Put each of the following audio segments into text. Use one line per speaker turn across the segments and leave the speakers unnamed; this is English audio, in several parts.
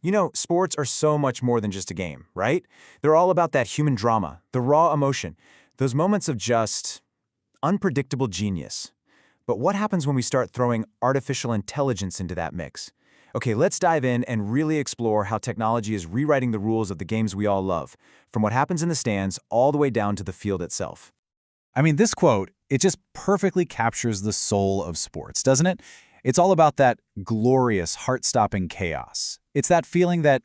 You know, sports are so much more than just a game, right? They're all about that human drama, the raw emotion, those moments of just unpredictable genius. But what happens when we start throwing artificial intelligence into that mix? Okay, let's dive in and really explore how technology is rewriting the rules of the games we all love, from what happens in the stands all the way down to the field itself.
I mean, this quote, it just perfectly captures the soul of sports, doesn't it? It's all about that glorious, heart-stopping chaos. It's that feeling that,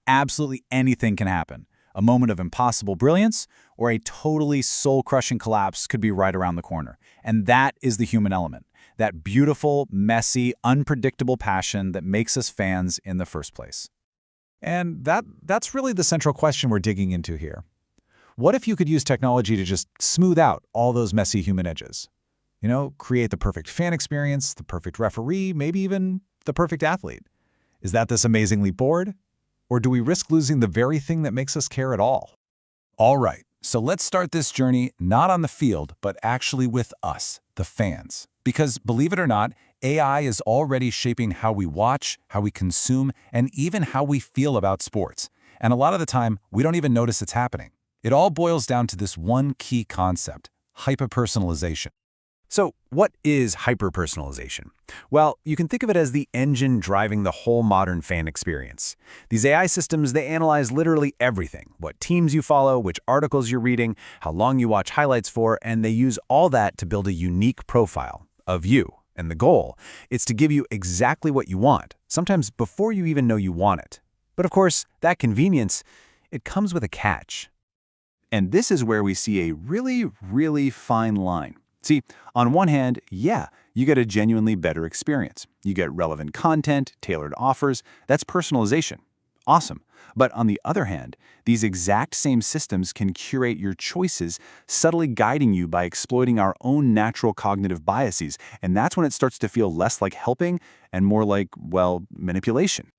absolutely anything can happen. A moment of impossible brilliance or a totally soul-crushing collapse could be right around the corner. And that is the human element, that beautiful, messy, unpredictable passion that makes us fans in the first place. And that's really the central question we're digging into here. What if you could use technology to just smooth out all those messy human edges? Create the perfect fan experience, the perfect referee, maybe even the perfect athlete. Is that this amazing leap forward? Or do we risk losing the very thing that makes us care at all? All right, so let's start this journey not on the field, but actually with us, the fans. Because believe it or not, AI is already shaping how we watch, how we consume, and even how we feel about sports. And a lot of the time, we don't even notice it's happening. It all boils down to this one key concept: hyperpersonalization. So, what is hyperpersonalization? Well, you can think of it as the engine driving the whole modern fan experience. These AI systems, they analyze literally everything: what teams you follow, which articles you're reading, how long you watch highlights for, and they use all that to build a unique profile of you. And the goal is to give you exactly what you want, sometimes before you even know you want it. But of course, that convenience, it comes with a catch. And this is where we see a really, really fine line. See, on one hand, yeah, you get a genuinely better experience. You get relevant content, tailored offers. That's personalization. Awesome. But on the other hand, these exact same systems can curate your choices, subtly guiding you by exploiting our own natural cognitive biases. And that's when it starts to feel less like helping and more like, manipulation.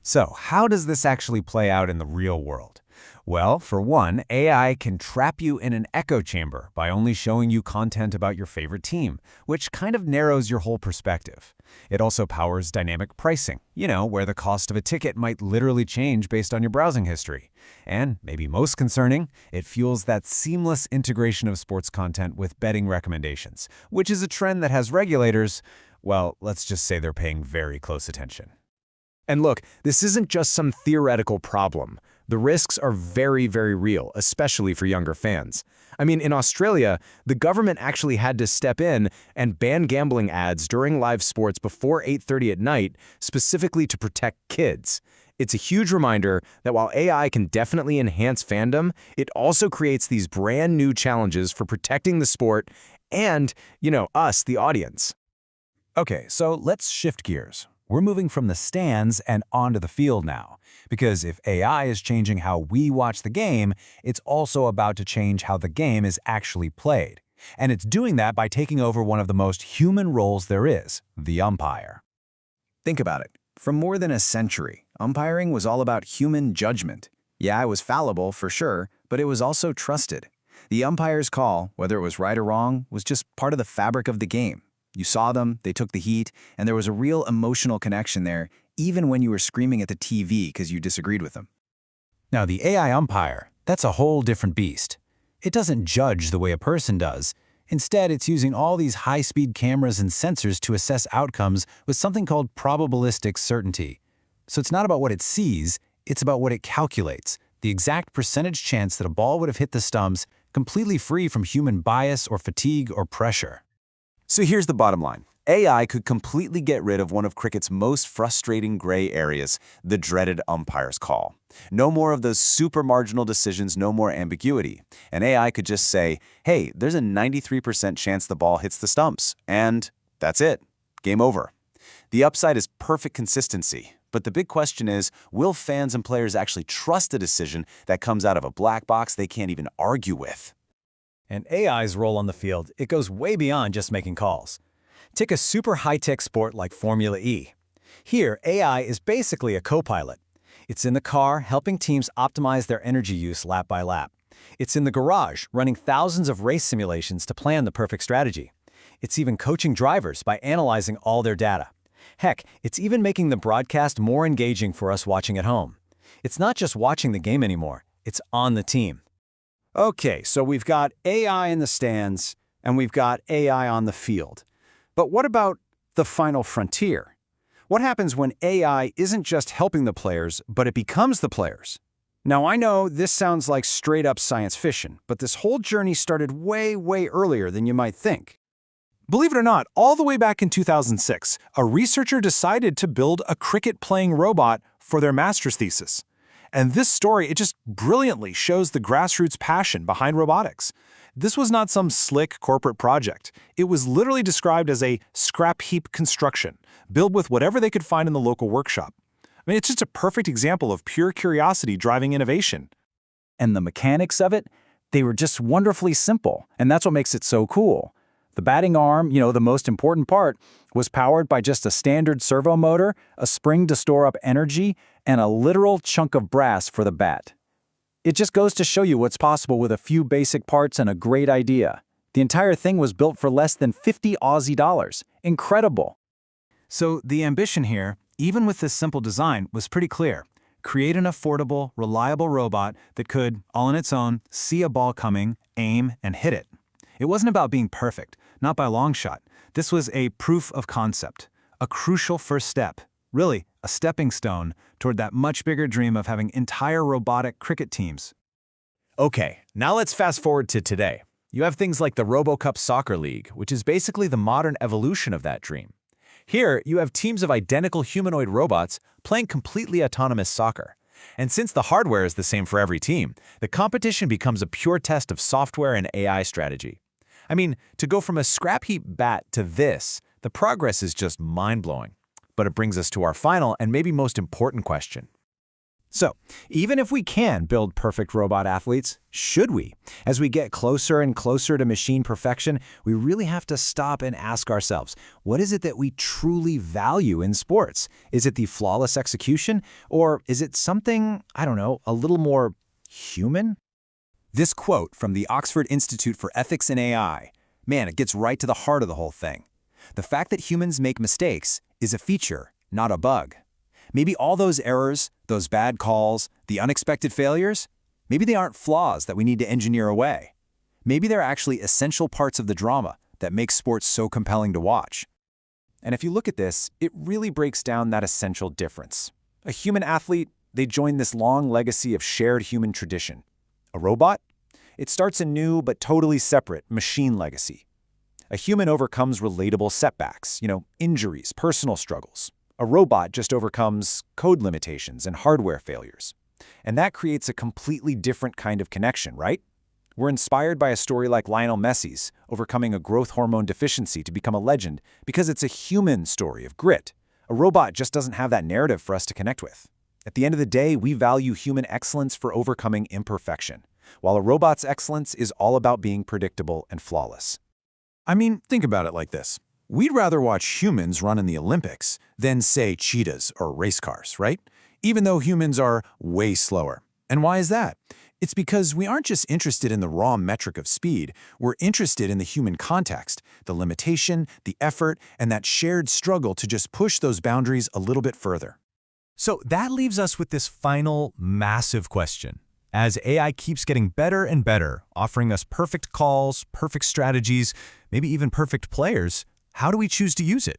So, how does this actually play out in the real world? Well, for one, AI can trap you in an echo chamber by only showing you content about your favorite team, which kind of narrows your whole perspective. It also powers dynamic pricing, where the cost of a ticket might literally change based on your browsing history. And, maybe most concerning, it fuels that seamless integration of sports content with betting recommendations, which is a trend that has regulators, let's just say they're paying very close attention.
And look, this isn't just some theoretical problem. The risks are very, very real, especially for younger fans. I mean, in Australia, the government actually had to step in and ban gambling ads during live sports before 8:30 at night, specifically to protect kids. It's a huge reminder that while AI can definitely enhance fandom, it also creates these brand new challenges for protecting the sport and, us, the audience.
Okay, so let's shift gears. We're moving from the stands and onto the field now. Because if AI is changing how we watch the game, it's also about to change how the game is actually played. And it's doing that by taking over one of the most human roles there is, the umpire.
Think about it. For more than a century, umpiring was all about human judgment. Yeah, it was fallible for sure, but it was also trusted. The umpire's call, whether it was right or wrong, was just part of the fabric of the game. You saw them, they took the heat, and there was a real emotional connection there, even when you were screaming at the TV because you disagreed with them.
Now, the AI umpire, that's a whole different beast. It doesn't judge the way a person does. Instead, it's using all these high-speed cameras and sensors to assess outcomes with something called probabilistic certainty. So it's not about what it sees, it's about what it calculates, the exact percentage chance that a ball would have hit the stumps, completely free from human bias or fatigue or pressure.
So here's the bottom line. AI could completely get rid of one of cricket's most frustrating gray areas, the dreaded umpire's call. No more of those super marginal decisions, no more ambiguity. And AI could just say, hey, there's a 93% chance the ball hits the stumps. And that's it. Game over. The upside is perfect consistency. But the big question is, will fans and players actually trust a decision that comes out of a black box they can't even argue with?
And AI's role on the field, it goes way beyond just making calls. Take a super high-tech sport like Formula E. Here, AI is basically a co-pilot. It's in the car helping teams optimize their energy use lap by lap. It's in the garage running thousands of race simulations to plan the perfect strategy. It's even coaching drivers by analyzing all their data. Heck, it's even making the broadcast more engaging for us watching at home. It's not just watching the game anymore, it's on the team.
Okay, so we've got AI in the stands, and we've got AI on the field. But what about the final frontier? What happens when AI isn't just helping the players, but it becomes the players? Now, I know this sounds like straight-up science fiction, but this whole journey started way, way earlier than you might think.
Believe it or not, all the way back in 2006, a researcher decided to build a cricket-playing robot for their master's thesis. And this story, it just brilliantly shows the grassroots passion behind robotics. This was not some slick corporate project. It was literally described as a scrap heap construction, built with whatever they could find in the local workshop. I mean, it's just a perfect example of pure curiosity driving innovation.
And the mechanics of it, they were just wonderfully simple, and that's what makes it so cool. The batting arm, the most important part, was powered by just a standard servo motor, a spring to store up energy, and a literal chunk of brass for the bat. It just goes to show you what's possible with a few basic parts and a great idea. The entire thing was built for less than 50 Aussie dollars. Incredible.
So the ambition here, even with this simple design, was pretty clear. Create an affordable, reliable robot that could, all on its own, see a ball coming, aim, and hit it. It wasn't about being perfect, not by a long shot. This was a proof of concept, a crucial first step, really a stepping stone toward that much bigger dream of having entire robotic cricket teams.
Okay, now let's fast forward to today. You have things like the RoboCup Soccer League, which is basically the modern evolution of that dream. Here, you have teams of identical humanoid robots playing completely autonomous soccer. And since the hardware is the same for every team, the competition becomes a pure test of software and AI strategy. I mean, to go from a scrap heap bat to this, the progress is just mind-blowing. But it brings us to our final and maybe most important question.
So, even if we can build perfect robot athletes, should we? As we get closer and closer to machine perfection, we really have to stop and ask ourselves, what is it that we truly value in sports? Is it the flawless execution? Or is it something, a little more human?
This quote from the Oxford Institute for Ethics in AI, man, it gets right to the heart of the whole thing. The fact that humans make mistakes is a feature, not a bug. Maybe all those errors, those bad calls, the unexpected failures, maybe they aren't flaws that we need to engineer away. Maybe they're actually essential parts of the drama that make sports so compelling to watch. And if you look at this, it really breaks down that essential difference. A human athlete, they join this long legacy of shared human tradition. A robot? It starts a new but totally separate machine legacy. A human overcomes relatable setbacks, injuries, personal struggles. A robot just overcomes code limitations and hardware failures. And that creates a completely different kind of connection, right? We're inspired by a story like Lionel Messi's, overcoming a growth hormone deficiency to become a legend, because it's a human story of grit. A robot just doesn't have that narrative for us to connect with. At the end of the day, we value human excellence for overcoming imperfection, while a robot's excellence is all about being predictable and flawless. I mean, think about it like this. We'd rather watch humans run in the Olympics than, say, cheetahs or race cars, right? Even though humans are way slower. And why is that? It's because we aren't just interested in the raw metric of speed, we're interested in the human context, the limitation, the effort, and that shared struggle to just push those boundaries a little bit further.
So that leaves us with this final, massive question. As AI keeps getting better and better, offering us perfect calls, perfect strategies, maybe even perfect players, how do we choose to use it?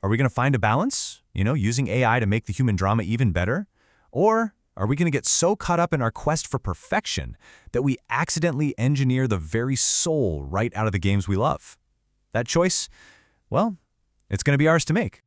Are we going to find a balance, using AI to make the human drama even better? Or are we going to get so caught up in our quest for perfection that we accidentally engineer the very soul right out of the games we love? That choice, well, it's going to be ours to make.